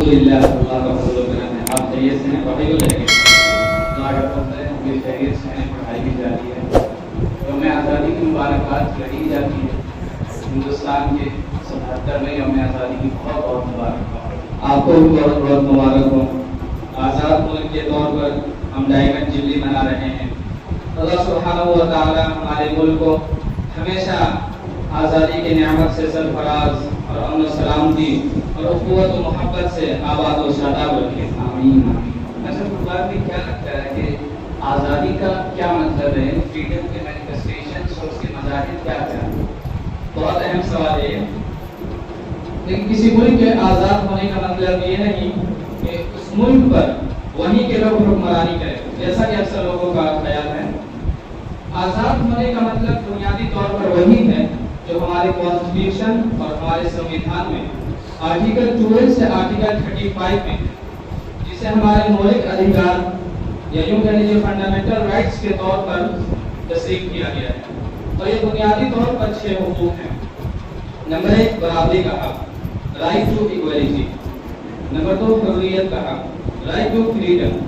الحمدللہ اللہ کا فضل و کرم ہے. آپ خیریت سے ہیں؟ پڑھائی ہو جائے گی؟ دعا کرتے ہیں کہ خیریت سے ہیں, پڑھائی بھی جاری ہے. یوم آزادی کی مبارکباد لڑی جاتی ہے. ہندوستان کے 77ویں یوم آزادی کی بہت بہت مبارکباد. آپ کو بھی بہت بہت مبارک ہو. آزاد ملک کے طور پر ہم ڈائمنڈ جبلی منا رہے ہیں. اللہ سبحانہ و تعالی ہمارے ملک کو ہمیشہ آزادی کے نعمت سے سرفراز اور امن و سلامتی اور اخوت و محبت سے آباد و شاداب رکھے. آمین. اچھا بات بھی کیا لگتا ہے کہ آزادی کا کیا مطلب ہے؟ فریڈم کے مینیفیسٹیشنز اور اس کے مظاہر کیا کیا؟ بہت اہم سوال ہے. لیکن کسی ملک کے آزاد ہونے کا مطلب یہ نہیں کہ اس ملک پر وہیں کے لوگ حکمرانی کریں, جیسا کہ اکثر لوگوں کا خیال ہے. آزاد ہونے کا مطلب بنیادی طور پر وہی ہے جو ہمارے کانسٹیٹیوشن اور ہمارے سنویدھان میں آرٹیکل 12 سے آرٹیکل 35 میں, جسے ہمارے مولک ادھیکار یا یوں کہہ لیجیے فنڈامنٹل رائٹس کے طور پر تصریح کیا گیا ہے. اور یہ بنیادی طور پر 6 حقوق ہیں. نمبر 1 برابری کا حق, رائٹ ٹو ایکویلٹی. نمبر 2 حریت کا حق, رائٹ ٹو فریڈم.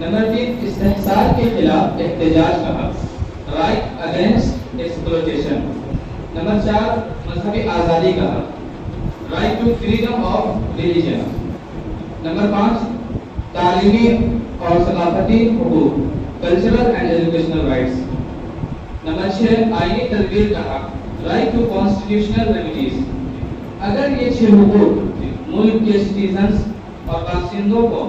نمبر 3 استحصال کے خلاف احتجاج کا حق, رائٹ اگینسٹ ایکسپلوٹیشن. نمبر 4 مذہبی آزادی کا حق, right to freedom of religion. Number 5 تعلیمی اور ثقافتی حقوق, cultural and educational rights. Number 6 آئینی تدبیر کا حق, رائٹ ٹو کانسٹیٹیوشنل ریمیڈیز. اگر یہ 6 حقوق ملک کے سٹیزنز اور باشندوں کو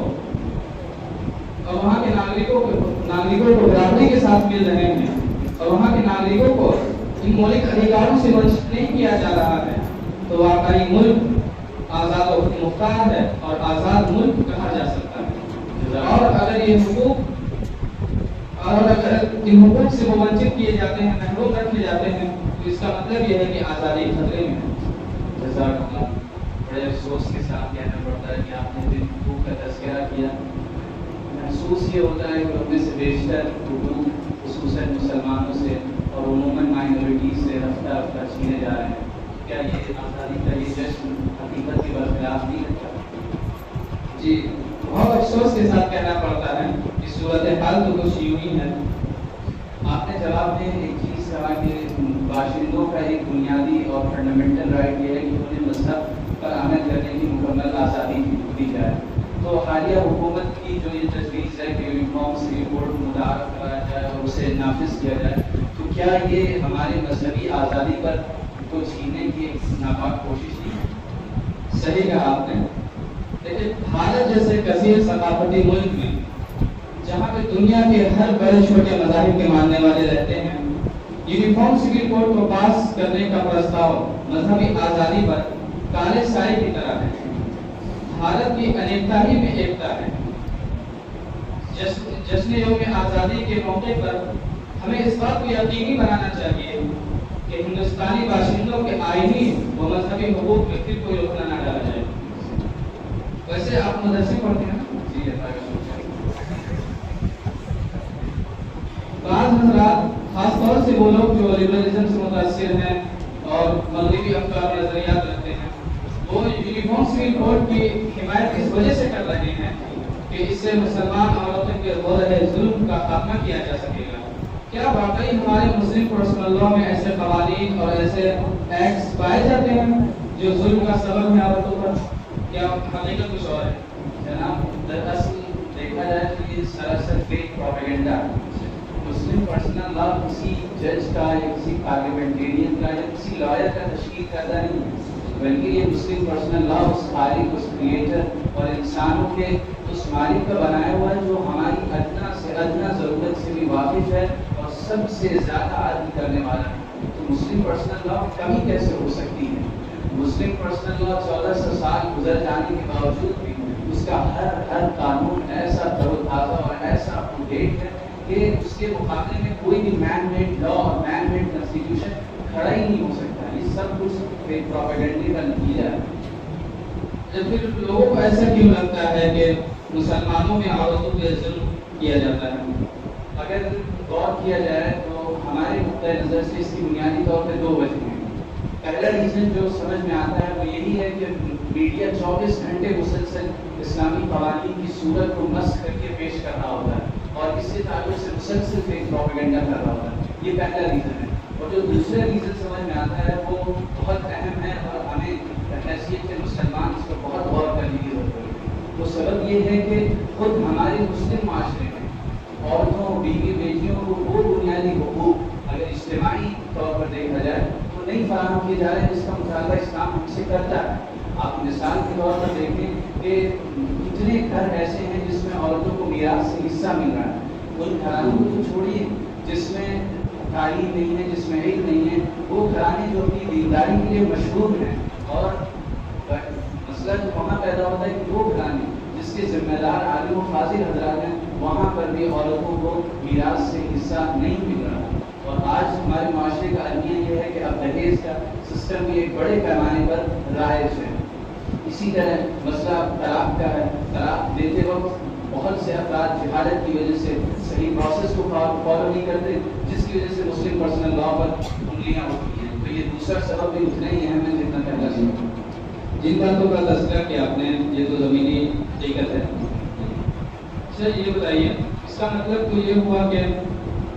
اور وہاں کے ناگرکوں کو برابری کے ساتھ مل رہے ہیں اور وہاں کے ناگرکوں کو ان مولک ادھیکاروں سے ونچت نہیں کیا جا رہا ہے, تو واقعی ملک آزاد و مختار ہے اور آزاد ملک کہا جا سکتا ہے. اور اگر یہ حقوق ان حقوق سے وہ ونچت کیے جاتے ہیں, محروم رکھے جاتے ہیں, تو اس کا مطلب یہ ہے کہ آزادی خطرے میں ہے. جزاک اللہ. بڑے افسوس کے ساتھ کہنا پڑتا ہے کہ آپ نے جن حقوق کا تذکرہ کیا, محسوس یہ ہوتا ہے کہ ان میں سے بیشتر حقوق خصوصاً مسلمانوں سے اور عموماً مائنورٹیز سے رفتہ رفتہ چھینے جا رہے ہیں. کیا یہ آزادی کا یہ جشن حقیقت کے برخلاف نہیں رکھتا؟ جی بہت افسوس کے ساتھ کہنا پڑتا ہے کہ صورتحال تو کچھ یوں ہی ہے. آپ نے جواب میں ایک چیز کہا کہ باشندوں کا ایک بنیادی اور فنڈامنٹل رائٹ یہ ہے کہ انہیں مذہب پر عمل کرنے کی مکمل آزادی دی جائے. تو حالیہ حکومت کی جو یہ تجویز ہے کہ یونیفارم سول کوڈ متعارف کرایا جائے اور اسے نافذ کیا جائے, تو کیا یہ ہمارے مذہبی آزادی پر کو چھیننے کی ایک ناپاک کوشش نہیں ہے؟ صحیح کہا آپ نے. لیکن بھارت جیسے کثیر ثقافتی ملک میں جہاں پہ دنیا کے ہر بڑے چھوٹے مذاہب کے ماننے والے رہتے ہیں, یونیفارم سول کوڈ کو پاس کرنے کا پرستاؤ مذہبی آزادی پر کالے سائے کی طرح ہے. بھارت کی انیکتا ہی میں ایکتا ہے. جشن یوم آزادی کے موقع پر ہمیں اس بات کو یقینی بنانا چاہیے کہ ہندوستانی باشندوں کے آئینی و مذہبی حقوق میں پھر کوئی روکنا نہ ڈالا جائے. ویسے آپ مدرسے پڑھتے ہیں؟ جی بعض حضرات خاص طور سے وہ لوگ جو لبرلزم سے متاثر ہیں اور مغربی افکار نظریات رکھتے ہیں, وہ یونیفارم سول کوڈ کی حمایت اس وجہ سے کر رہے ہیں کہ اس سے مسلمان عورتوں کے ہو رہے ظلم کا خاتمہ کیا جا سکے گا. کیا واقعی ہمارے مسلم پرسنل لاء میں ایسے قوانین اور ایسے ایکٹس پائے جاتے ہیں جو ظلم کا سبب ہے عورتوں پر؟ کیا حقیقت کچھ اور ہے؟ جناب دراصل دیکھا جائے تو یہ سراسر فیک پروپیگنڈا. مسلم پرسنل لاء کسی جج کا یا کسی پارلیمنٹیرین کا یا کسی لائر کا تشکیل کرتا نہیں ہے, بلکہ یہ مسلم پرسنل لاء اس خالق, اس کریٹر اور انسانوں کے اس مالک کا بنایا ہوا ہے جو ہماری ادنا سے ادنا ضرورت سے بھی واقف ہے اور سب سے زیادہ عدل کرنے والا ہے. تو مسلم پرسنل لاء کمی کیسے ہو سکتی ہے؟ مسلم پرسنل لاء 1400 سال گزر جانے کے باوجود بھی اس کا ہر قانون ایسا تر و تازہ اور ایسا اپ ٹو ڈیٹ ہے کہ اس کے مقابلے میں کوئی بھی مین میڈ لا اور مین میڈ کنسٹیٹیوشن کھڑا ہی نہیں ہو سکتا. یہ سب کچھ فیک پروپیگنڈے کا نتیجہ ہے. پھر لوگوں کو ایسا کیوں لگتا ہے کہ مسلمانوں میں عورتوں پہ ظلم کیا جاتا ہے؟ اگر غور کیا جائے تو ہمارے نقطۂ نظر سے اس کی بنیادی طور پہ 2 وجہ ہیں. پہلا ریزن جو سمجھ میں آتا ہے وہ یہی ہے کہ میڈیا 24 گھنٹے مسلسل اسلامی قوانین کی صورت کو مسخ کر کے پیش کر رہا ہوتا ہے اور اس سے تعلق سے مسلسل ایک پروپیگنڈا کر رہا ہوتا ہے. یہ پہلا ریزن ہے. اور جو دوسرا ریزن سمجھ میں آتا ہے وہ بہت اہم ہے اور ہمیں حیثیت کے مسلمان اس پر بہت غور کرنے کی ضرورت ہے. وہ سبب یہ ہے کہ خود ہمارے مسلم معاشرے میں عورتوں بیوی بیٹیوں کو وہ بنیادی حقوق اگر اجتماعی طور پر دیکھا جائے تو نہیں فراہم کیے جا رہے ہیں جس کا مطالبہ اسلام ہم سے کرتا ہے. آپ مثال کے طور پر دیکھیں کہ کتنے گھر ایسے ہیں جس میں عورتوں کو میراث سے حصہ مل رہا ہے. ان گھرانوں کو تو چھوڑیے جس میں تعلیم نہیں ہے, جس میں علم نہیں ہے, وہ گھرانے جو اپنی دینداری کے لیے مشہور ہیں. اور مسئلہ جو وہاں پیدا ہوتا ہے کہ وہ گھرانے جس کے ذمہ دار عالم و فاضل حضرات ہیں وہاں پر بھی عورتوں کو میراث سے حصہ نہیں مل رہا. اور آج ہمارے معاشرے کا المیہ یہ ہے کہ اب دہیز کا سسٹم بھی ایک بڑے پیمانے پر رائج ہے. اسی طرح مسئلہ طلاق کا ہے. طلاق دیتے وقت بہت سے افراد جہالت کی وجہ سے صحیح پروسیس کو فالو نہیں کرتے جس کی وجہ سے مسلم پرسنل لا پر انگلیاں ہوتی ہیں. تو یہ دوسرا سبب بھی اتنا ہی اہم ہے جتنا پہلا سبب. جن باتوں کا تذکرہ کیا آپ نے یہ تو زمینی حقیقت ہے. اچھا یہ بتائیے اس کا مطلب تو یہ ہوا کہ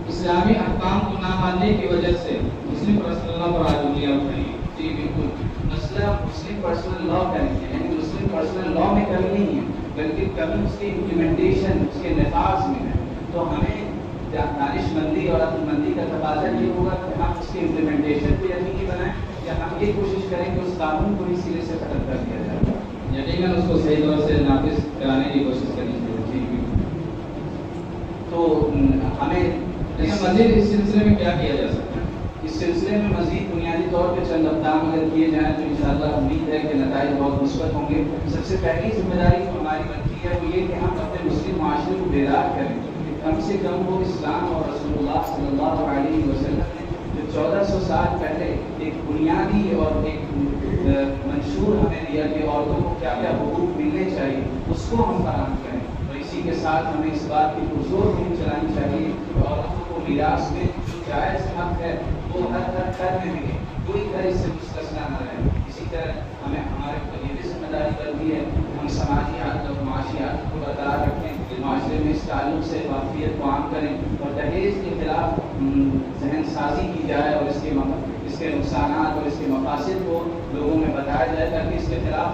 اسلامی احکام کو نہ ماننے کی وجہ سے مسلم پرسنل لا پر آج انگلیاں اٹھ رہی ہیں. جی بالکل. مسئلہ مسلم پرسنل لا کا نہیں ہے, یعنی مسلم پرسنل لا میں کمی نہیں ہے بلکہ کمی اس کی امپلیمنٹیشن, اس کے نفاذ میں ہے. تو ہمیں دانش مندی اور عقل مندی کا تقاضا یہ ہوگا کہ ہم اس کے امپلیمنٹیشن کو یقینی بنائیں یا ہم یہ کوشش کریں کہ اس قانون کو ہی سرے سے ختم کر دیا جائے. یقیناً اس کو صحیح طور سے نافذ کرانے کی کوشش کرنی چاہیے. تو ہمیں مزید اس سلسلے میں کیا کیا جا سکتا ہے؟ اس سلسلے میں مزید بنیادی طور پہ چند اقدام اگر کیے جائیں تو انشاءاللہ امید ہے کہ نتائج بہت مثبت ہوں گے. سب سے پہلی ذمہ داری جو ہماری بنتی ہے وہ یہ کہ ہم اپنے مسلم معاشرے کو بیدار کریں. کم سے کم وہ اسلام اور رسول اللہ صلی اللہ علیہ وسلم نے جو 1400 سال پہلے ایک بنیادی اور ایک منشور ہمیں دیا کہ عورتوں کو کیا کیا حقوق ملنے چاہیے اس کو ہم فراہم کریں. اور اسی کے ساتھ ہمیں اس بات کی پرزور مہم چلانی چاہیے کہ عورتوں کو میراث میں جو جائز حق ہے وہ ہر گھر میں ملے, کوئی گھر اس سے مستثنا نہ رہے. اسی طرح ہمیں ہمارے اوپر یہ بھی ذمہ داری بنتی ہے کہ ہم سماجیات اور معاشیات کو برقرار رکھیں, معاشرے میں اس تعلق سے واقفیت کو عام کریں اور دہیز کے خلاف ذہن سازی کی جائے اور اس کے نقصانات اور اس کے مقاصد کو لوگوں میں بتایا جائے تاکہ اس کے خلاف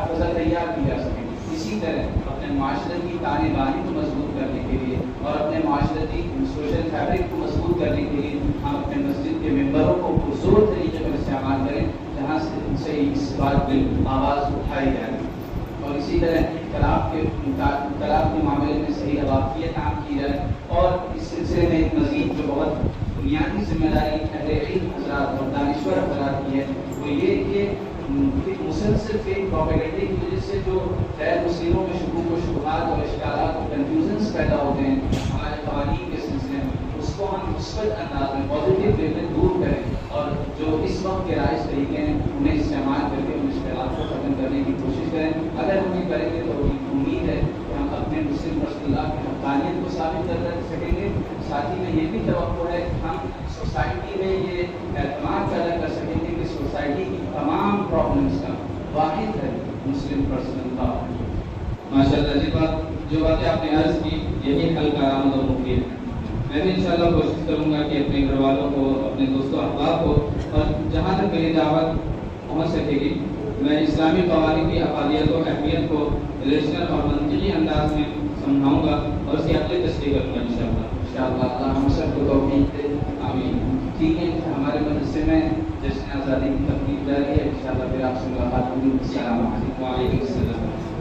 فضا تیار کی جا سکے. اسی طرح اپنے معاشرتی تانے بانی کو مضبوط کرنے کے لیے اور اپنے معاشرتی سوشل فیبرک کو مضبوط کرنے کے لیے ہم اپنے مسجد کے ممبروں کو پرزور طریقے پر استعمال کریں جہاں سے اس بات کی آواز اٹھائی جائے. اور اسی طرح طلاق کے معاملے میں صحیح حوافیت عام کی جائے. اور اس سلسلے میں ایک مزید جو بہت بنیادی ذمہ داری اہل علم حضرات اور دانشور حضرات کی ہے وہ یہ کہ مسلسل فیک پروپیگنڈے کی وجہ سے جو غیر مسلموں میں شکوک و شبہات اور اشکالات اور کنفیوژنس پیدا ہوتے ہیں ہمارے قوانین کے سلسلے میں اس کو ہم مثبت انداز میں پازیٹیو وے میں دور کریں اور جو اس وقت کے رائج طریقے ہیں انہیں استعمال کر کے ان اشکالات کو ختم کرنے کی کوشش کریں. اگر ہم یہ کریں گے تو امید ہے کہ ہم اپنے مسلم رسول اللہ کی حقانیت کو ثابت کر سکیں گے. ساتھ ہی میں یہ بھی توقع ہے کہ ہم سوسائٹی میں یہ اعتماد پیدا کر سکیں گے کہ سوسائٹی کی تمام پرابلمس کا واحد ہے مسلم پرسنل لا. ماشاءاللہ جو باتیں آپ نے عرض کی یہی حل کارآمد اور مفید ہے. میں بھی انشاءاللہ کوشش کروں گا کہ اپنے گھر والوں کو, اپنے دوستوں احباب کو اور جہاں تک میری دعوت پہنچ سکے گی میں اسلامی قوانین کی افادیت و اہمیت کو ریشنل اور منطقی انداز میں سمجھاؤں گا اور اس کی عقلی تشریح کروں گا انشاءاللہ. اللہ ہم سب کو توفیق دے. آمین. ٹھیک ہے, ہمارے مدرسے میں جشن آزادی کی تقریب جاری ہے. انشاءاللہ پھر آپ سے ملاقات ہوگی. السلام علیکم. وعلیکم السلام.